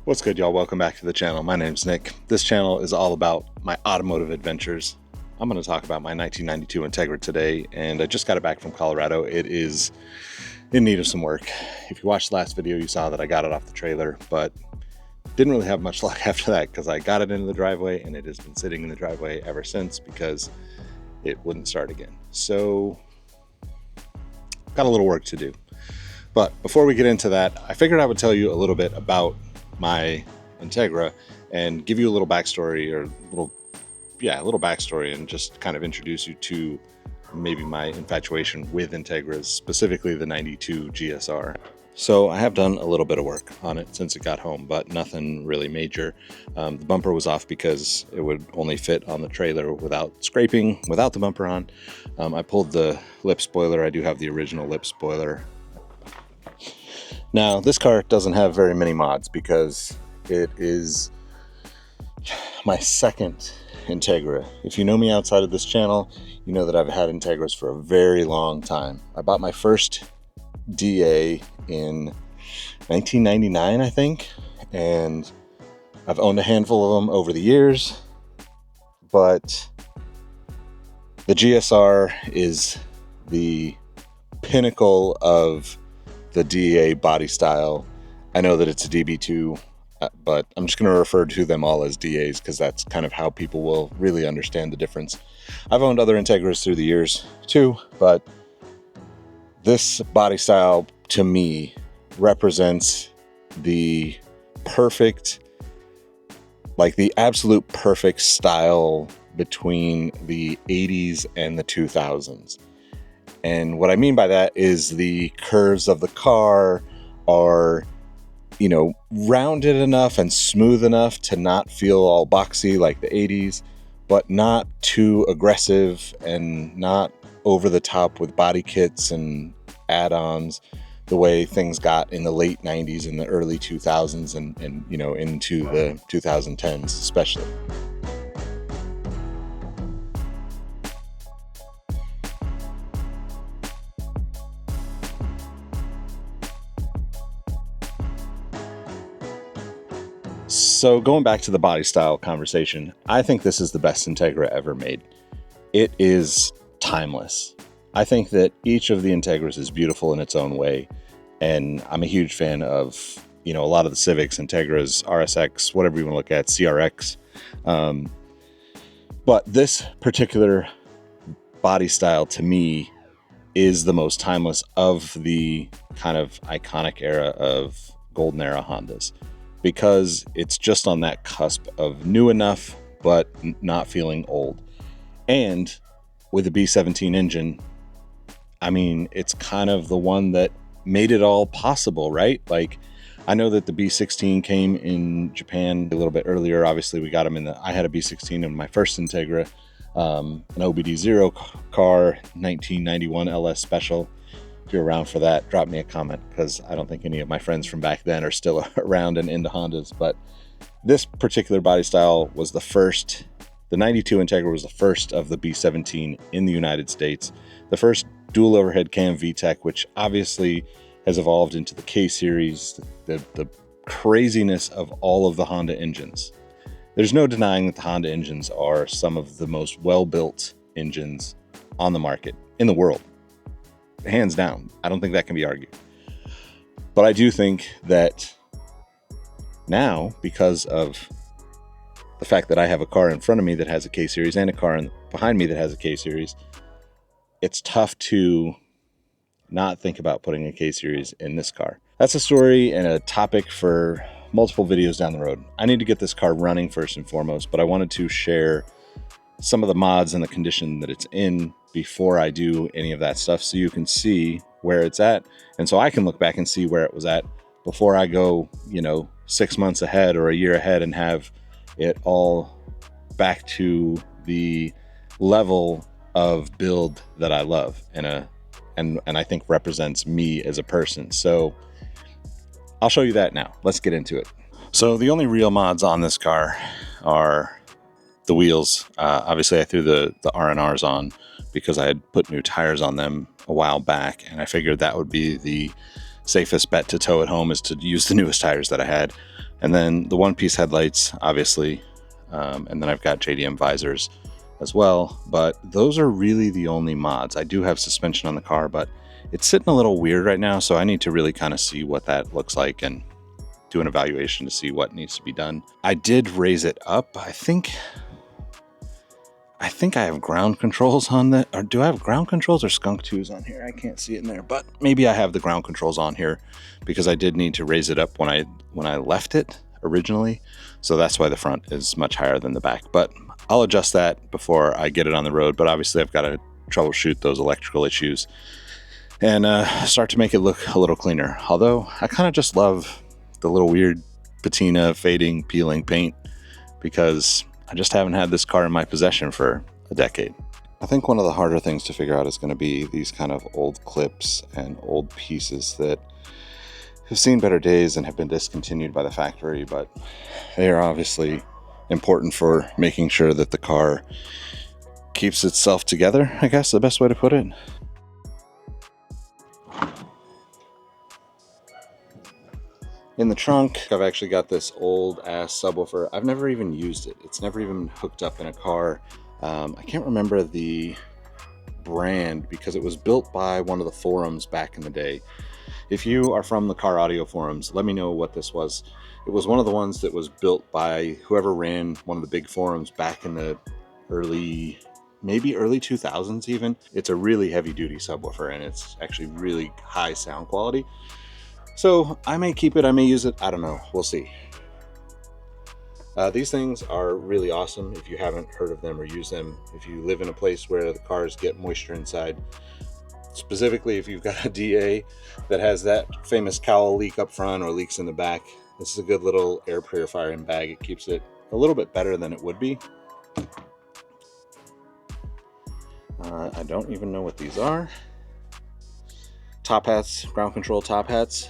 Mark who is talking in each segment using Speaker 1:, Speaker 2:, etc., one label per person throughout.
Speaker 1: What's good, y'all? Welcome back to the channel. My name's Nick. This channel is all about my automotive adventures. I'm going to talk about my 1992 Integra today, and I just got it back from Colorado. It is in need of some work. If you watched the last video, you saw that I got it off the trailer, but didn't really have much luck after that because I got it into the driveway and it has been sitting in the driveway ever since because it wouldn't start again. So got a little work to do. But before we get into that, I figured I would tell you a little bit about my Integra and give you a little backstory or a little backstory and just kind of introduce you to maybe my infatuation with Integras, specifically the 92 GS-R. So I have done a little bit of work on it since it got home, but nothing really major. The bumper was off because it would only fit on the trailer without scraping, without the bumper on. I pulled the lip spoiler. I do have the original lip spoiler. Now, this car doesn't have very many mods because it is my second Integra. If you know me outside of this channel, you know that I've had Integras for a very long time. I bought my first DA in 1999, I think, and I've owned a handful of them over the years, but the GS-R is the pinnacle of the DA body style. I know that it's a DB2, but I'm just going to refer to them all as DAs because that's kind of how people will really understand the difference. I've owned other Integras through the years too, but this body style to me represents the perfect, like the absolute perfect style between the 80s and the 2000s. And what I mean by that is the curves of the car are, rounded enough and smooth enough to not feel all boxy like the 80s, but not too aggressive and not over the top with body kits and add-ons the way things got in the late 90s and the early 2000s and into the 2010s especially. So going back to the body style conversation, I think this is the best Integra ever made. It is timeless. I think that each of the Integras is beautiful in its own way, and I'm a huge fan of, a lot of the Civics, Integras, RSX, whatever you want to look at, CRX. But this particular body style to me is the most timeless of the kind of iconic era of golden era Hondas, because it's just on that cusp of new enough, but not feeling old. And with the B17 engine, I mean, it's kind of the one that made it all possible, right? Like, I know that the B16 came in Japan a little bit earlier. Obviously, we got them I had a B16 in my first Integra, an OBD0 car, 1991 LS Special. If you're around for that, drop me a comment because I don't think any of my friends from back then are still around and into Hondas. But this particular body style was the first. The 92 Integra was the first of the B17 in the United States. The first dual overhead cam VTEC, which obviously has evolved into the K series, the craziness of all of the Honda engines. There's no denying that the Honda engines are some of the most well-built engines on the market in the world. Hands down. I don't think that can be argued. But I do think that now, because of the fact that I have a car in front of me that has a K-Series and a car behind me that has a K-Series, it's tough to not think about putting a K-Series in this car. That's a story and a topic for multiple videos down the road. I need to get this car running first and foremost, but I wanted to share some of the mods and the condition that it's in before I do any of that stuff so you can see where it's at, and so I can look back and see where it was at before I go 6 months ahead or a year ahead and have it all back to the level of build that I love and I think represents me as a person. So I'll show you that now. Let's get into it. So the only real mods on this car are the wheels. Obviously I threw the R&Rs on because I had put new tires on them a while back, and I figured that would be the safest bet to tow it home is to use the newest tires that I had. And then the one-piece headlights, obviously, and then I've got JDM visors as well, but those are really the only mods. I do have suspension on the car, but it's sitting a little weird right now, so I need to really kind of see what that looks like and do an evaluation to see what needs to be done. I did raise it up. I think I have ground controls on that. Or do I have ground controls or skunk 2s on here? I can't see it in there, but maybe I have the ground controls on here because I did need to raise it up when I left it originally. So that's why the front is much higher than the back. But I'll adjust that before I get it on the road. But obviously I've got to troubleshoot those electrical issues and start to make it look a little cleaner. Although I kind of just love the little weird patina, fading, peeling paint because I just haven't had this car in my possession for a decade. I think one of the harder things to figure out is going to be these kind of old clips and old pieces that have seen better days and have been discontinued by the factory, but they are obviously important for making sure that the car keeps itself together, I guess the best way to put it. In the trunk, I've actually got this old ass subwoofer. I've never even used it. It's never even hooked up in a car. I can't remember the brand because it was built by one of the forums back in the day. If you are from the car audio forums, let me know what this was. It was one of the ones that was built by whoever ran one of the big forums back in the maybe early 2000s even. It's a really heavy duty subwoofer and it's actually really high sound quality. So I may keep it, I may use it, I don't know, we'll see. These things are really awesome if you haven't heard of them or used them. If you live in a place where the cars get moisture inside, specifically if you've got a DA that has that famous cowl leak up front or leaks in the back, this is a good little air purifying bag. It keeps it a little bit better than it would be. I don't even know what these are. Top hats, ground control top hats.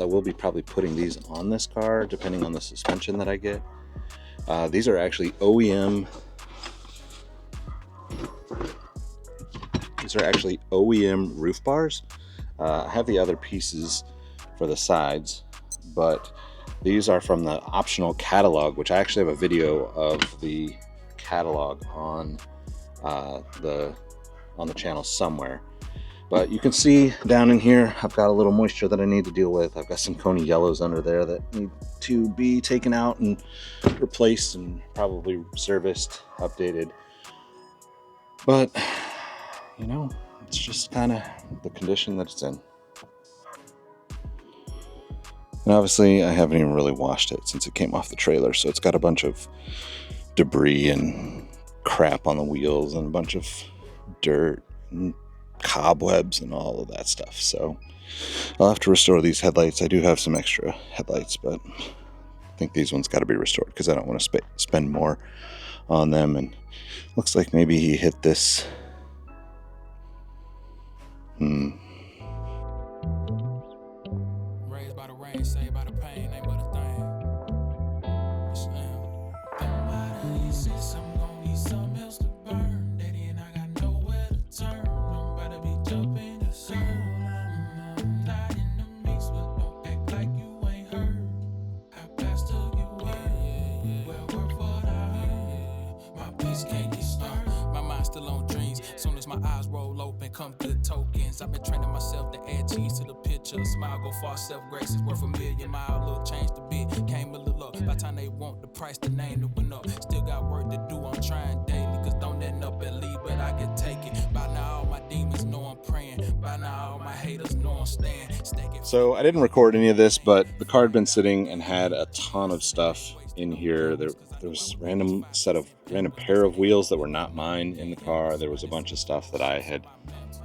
Speaker 1: I will be probably putting these on this car depending on the suspension that I get. These are actually OEM. These are actually OEM roof bars. I have the other pieces for the sides, but these are from the optional catalog, which I actually have a video of the catalog on the channel somewhere. But you can see down in here, I've got a little moisture that I need to deal with. I've got some Coney yellows under there that need to be taken out and replaced and probably serviced, updated. But, you know, it's just kind of the condition that it's in. And obviously, I haven't even really washed it since it came off the trailer. So it's got a bunch of debris and crap on the wheels and a bunch of dirt and cobwebs and all of that stuff. So I'll have to restore these headlights. I do have some extra headlights, but I think these ones got to be restored because I don't want to spend more on them. And looks like maybe he hit this. Raised by the rain, saved by the pain, ain't but a thing. Come good tokens. I've been training myself to add cheese to the picture. A smile go far, self-grace is worth a million miles. Little change the bit, came a little up. By the time they want the price, the name that went up. Still got work to do, I'm trying daily. Cause don't end up at lead, but I can take it. By now all my demons know I'm praying. By now all my haters know I'm staying. So I didn't record any of this, but the car had been sitting and had a ton of stuff in here. There was a random pair of wheels that were not mine in the car. There was a bunch of stuff that I had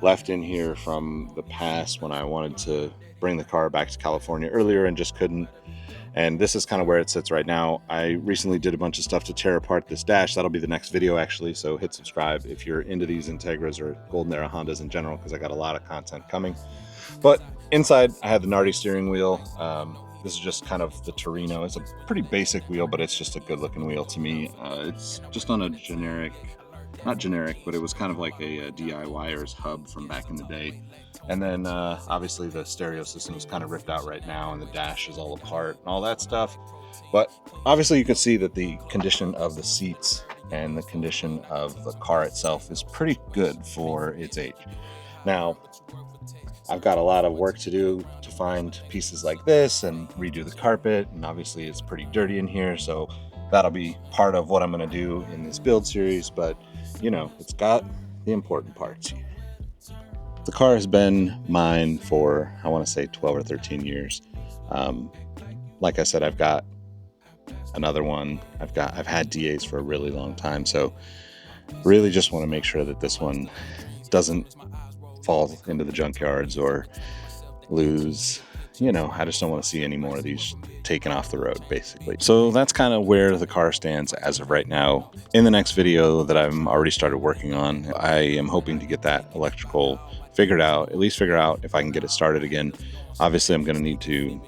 Speaker 1: left in here from the past when I wanted to bring the car back to California earlier and just couldn't. And this is kind of where it sits right now. I recently did a bunch of stuff to tear apart this dash. That'll be the next video actually, so hit subscribe if you're into these Integras or Golden Era Hondas in general, because I got a lot of content coming. But inside I had the Nardi steering wheel. This is just kind of the Torino. It's a pretty basic wheel, but it's just a good looking wheel to me. It's just on a generic not generic, but it was kind of like a DIYer's hub from back in the day. And then obviously the stereo system is kind of ripped out right now, and the dash is all apart and all that stuff. But obviously you can see that the condition of the seats and the condition of the car itself is pretty good for its age. Now, I've got a lot of work to do to find pieces like this and redo the carpet, and obviously it's pretty dirty in here, so that'll be part of what I'm going to do in this build series. But you know, it's got the important parts. The car has been mine for, I want to say, 12 or 13 years. Like I said, I've got another one. I've had DAs for a really long time, so really just want to make sure that this one doesn't fall into the junkyards or lose. You know, I just don't want to see any more of these taken off the road, basically. So that's kind of where the car stands as of right now. In the next video that I'm already started working on, I am hoping to get that electrical figured out, at least figure out if I can get it started again. Obviously, I'm going to need to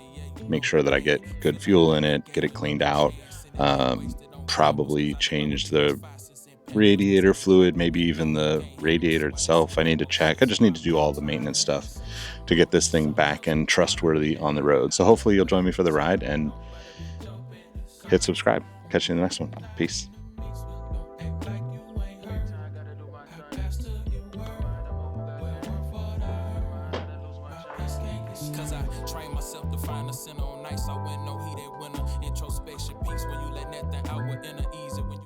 Speaker 1: make sure that I get good fuel in it, get it cleaned out, probably change the radiator fluid, maybe even the radiator itself. I need to check. I just need to do all the maintenance stuff to get this thing back and trustworthy on the road. So hopefully you'll join me for the ride and hit subscribe. Catch you in the next one. Peace. Cause I train myself to find a center on nights I win no heated winner. Introspection peace when you let nothing out within an easy when you